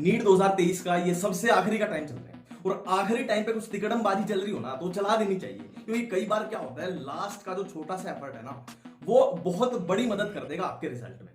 NEET 2023 का ये सबसे आखिरी का टाइम चल रहा है और आखिरी टाइम पे कुछ तिकड़मबाजी चल रही हो ना तो चला देनी चाहिए, क्योंकि कई बार क्या होता है लास्ट का जो छोटा सा एफर्ट है ना वो बहुत बड़ी मदद कर देगा आपके रिजल्ट में।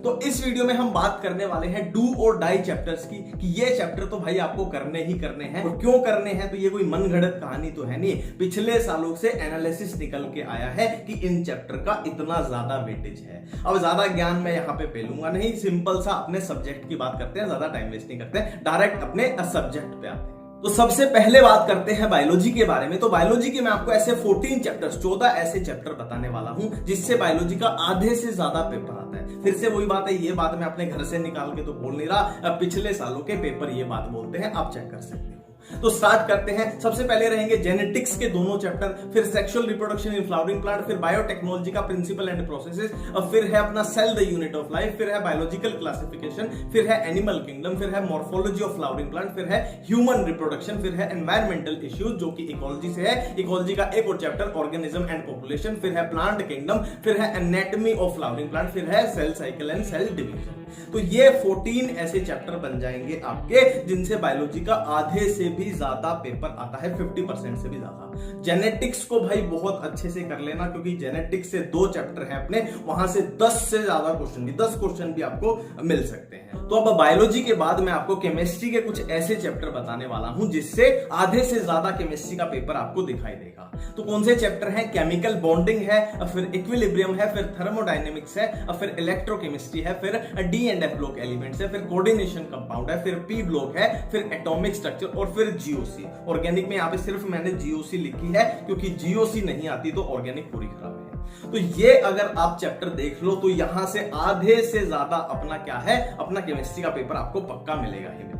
तो इस वीडियो में हम बात करने वाले हैं डू और डाई चैप्टर्स की, कि ये चैप्टर तो भाई आपको करने ही करने हैं। और क्यों करने हैं, तो ये कोई मनगढ़ंत कहानी तो है नहीं, पिछले सालों से एनालिसिस निकल के आया है कि इन चैप्टर का इतना ज्यादा वेटेज है। अब ज्यादा ज्ञान मैं यहाँ पे पेलूंगा नहीं, सिंपल सा अपने सब्जेक्ट की बात करते हैं, ज्यादा टाइम वेस्ट नहीं करते, डायरेक्ट अपने सब्जेक्ट पे आते हैं। तो सबसे पहले बात करते हैं बायोलॉजी के बारे में। तो बायोलॉजी के मैं आपको ऐसे 14 चैप्टर्स 14 ऐसे चैप्टर बताने वाला हूं जिससे बायोलॉजी का आधे से ज्यादा पेपर आता है। फिर से वही बात है, ये बात मैं अपने घर से निकाल के तो बोल नहीं रहा, पिछले सालों के पेपर ये बात बोलते हैं, आप चेक कर सकते हो। तो स्टार्ट करते हैं। सबसे पहले रहेंगे जेनेटिक्स के दोनों चैप्टर, फिर sexual reproduction in flowering plant, फिर बायोटेक्नोलॉजी का प्रिंसिपल एंड प्रोसेसेस, और फिर है अपना cell the unit of life, फिर है बायोलॉजिकल क्लासिफिकेशन, फिर है एनिमल किंगडम, फिर है मॉर्फोलॉजी ऑफ फ्लावरिंग प्लांट, फिर है ह्यूमन रिप्रोडक्शन, फिर है एनवायरमेंटल इश्यूज जो कि इकोलॉजी से है, इकोलॉजी का एक और चैप्टर ऑर्गेनिज्म एंड पॉपुलेशन, फिर है प्लांट किंगडम, फिर है एनाटॉमी ऑफ फ्लावरिंग प्लांट, फिर है cell cycle and cell division. तो ये 14 ऐसे चैप्टर बन जाएंगे आपके जिनसे बायोलॉजी का आधे से भी ज्यादा पेपर आता है, 50% से भी ज्यादा। जेनेटिक्स को भाई बहुत अच्छे से कर लेना, क्योंकि जेनेटिक्स से 2 चैप्टर है अपने, वहां से 10 से ज्यादा क्वेश्चन भी 10 क्वेश्चन भी आपको मिल सकते हैं। तो अब बायोलॉजी के बाद मैं आपको केमिस्ट्री के कुछ ऐसे चैप्टर बताने वाला हूं जिससे आधे से ज्यादा केमिस्ट्री का पेपर आपको दिखाई देगा। तो कौन से चैप्टर हैं? केमिकल बॉन्डिंग है, फिर इक्विलिब्रियम है, फिर थर्मोडायनेमिक्स है, फिर इलेक्ट्रोकेमिस्ट्री है, फिर D and F block elements है, फिर कोऑर्डिनेशन कंपाउंड है, फिर पी ब्लॉक है, फिर एटॉमिक स्ट्रक्चर और फिर जीओसी। ऑर्गेनिक में यहाँ पे सिर्फ मैंने जीओसी लिखी है क्योंकि जीओसी नहीं आती तो ऑर्गेनिक पूरी खराब है। तो ये अगर आप चैप्टर देख लो तो यहां से आधे से ज्यादा अपना क्या है, अपना केमिस्ट्री का पेपर आपको पक्का मिलेगा ही मिलेगा।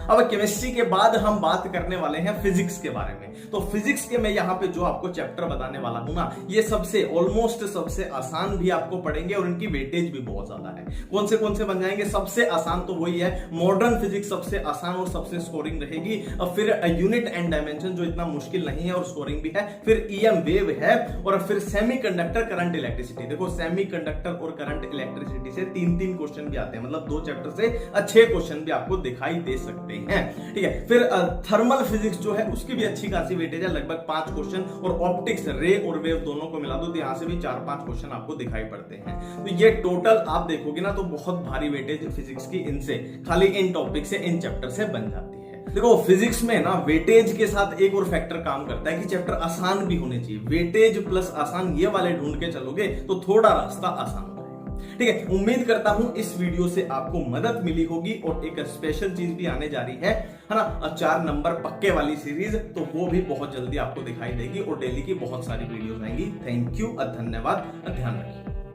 अब केमिस्ट्री के बाद हम बात करने वाले हैं फिजिक्स के बारे में। तो फिजिक्स के मैं यहाँ पे जो आपको चैप्टर बताने वाला हूं ना, ये सबसे ऑलमोस्ट सबसे आसान भी आपको पढ़ेंगे और इनकी वेटेज भी बहुत ज्यादा है। कौन से बन जाएंगे? सबसे आसान तो वही है, मॉडर्न फिजिक्स सबसे आसान और सबसे स्कोरिंग रहेगी, और फिर यूनिट एंड डायमेंशन जो इतना मुश्किल नहीं है और स्कोरिंग भी है, फिर ईएम वेव है, और फिर सेमीकंडक्टर करंट इलेक्ट्रिसिटी। देखो सेमीकंडक्टर और करंट इलेक्ट्रिसिटी से 3-3 क्वेश्चन भी आते हैं, मतलब 2 चैप्टर से 6 क्वेश्चन भी आपको दिखाई दे सकते हैं, ठीक है। फिर थर्मल फिजिक्स जो है उसकी भी अच्छी खासी वेटेज है, लगभग 5 क्वेश्चन, और ऑप्टिक्स रे और वेव दोनों को मिला दो तो यहां से भी 4-5 क्वेश्चन आपको दिखाई पड़ते हैं। तो ये टोटल आप देखोगे ना तो बहुत भारी वेटेज फिजिक्स की इनसे, खाली इन टॉपिक से, इन चैप्टर से बन जाती है। देखो फिजिक्स में ना वेटेज के साथ एक और फैक्टर काम करता है कि चैप्टर आसान भी होने चाहिए। वेटेज प्लस आसान ये वाले ढूंढ के चलोगे तो थोड़ा रास्ता आसान, ठीक है। उम्मीद करता हूं इस वीडियो से आपको मदद मिली होगी, और एक स्पेशल चीज भी आने जा रही है ना, 4 नंबर पक्के वाली सीरीज, तो वो भी बहुत जल्दी आपको दिखाई देगी और डेली की बहुत सारी वीडियोस आएंगी। थैंक यू, धन्यवाद, ध्यान रखिए।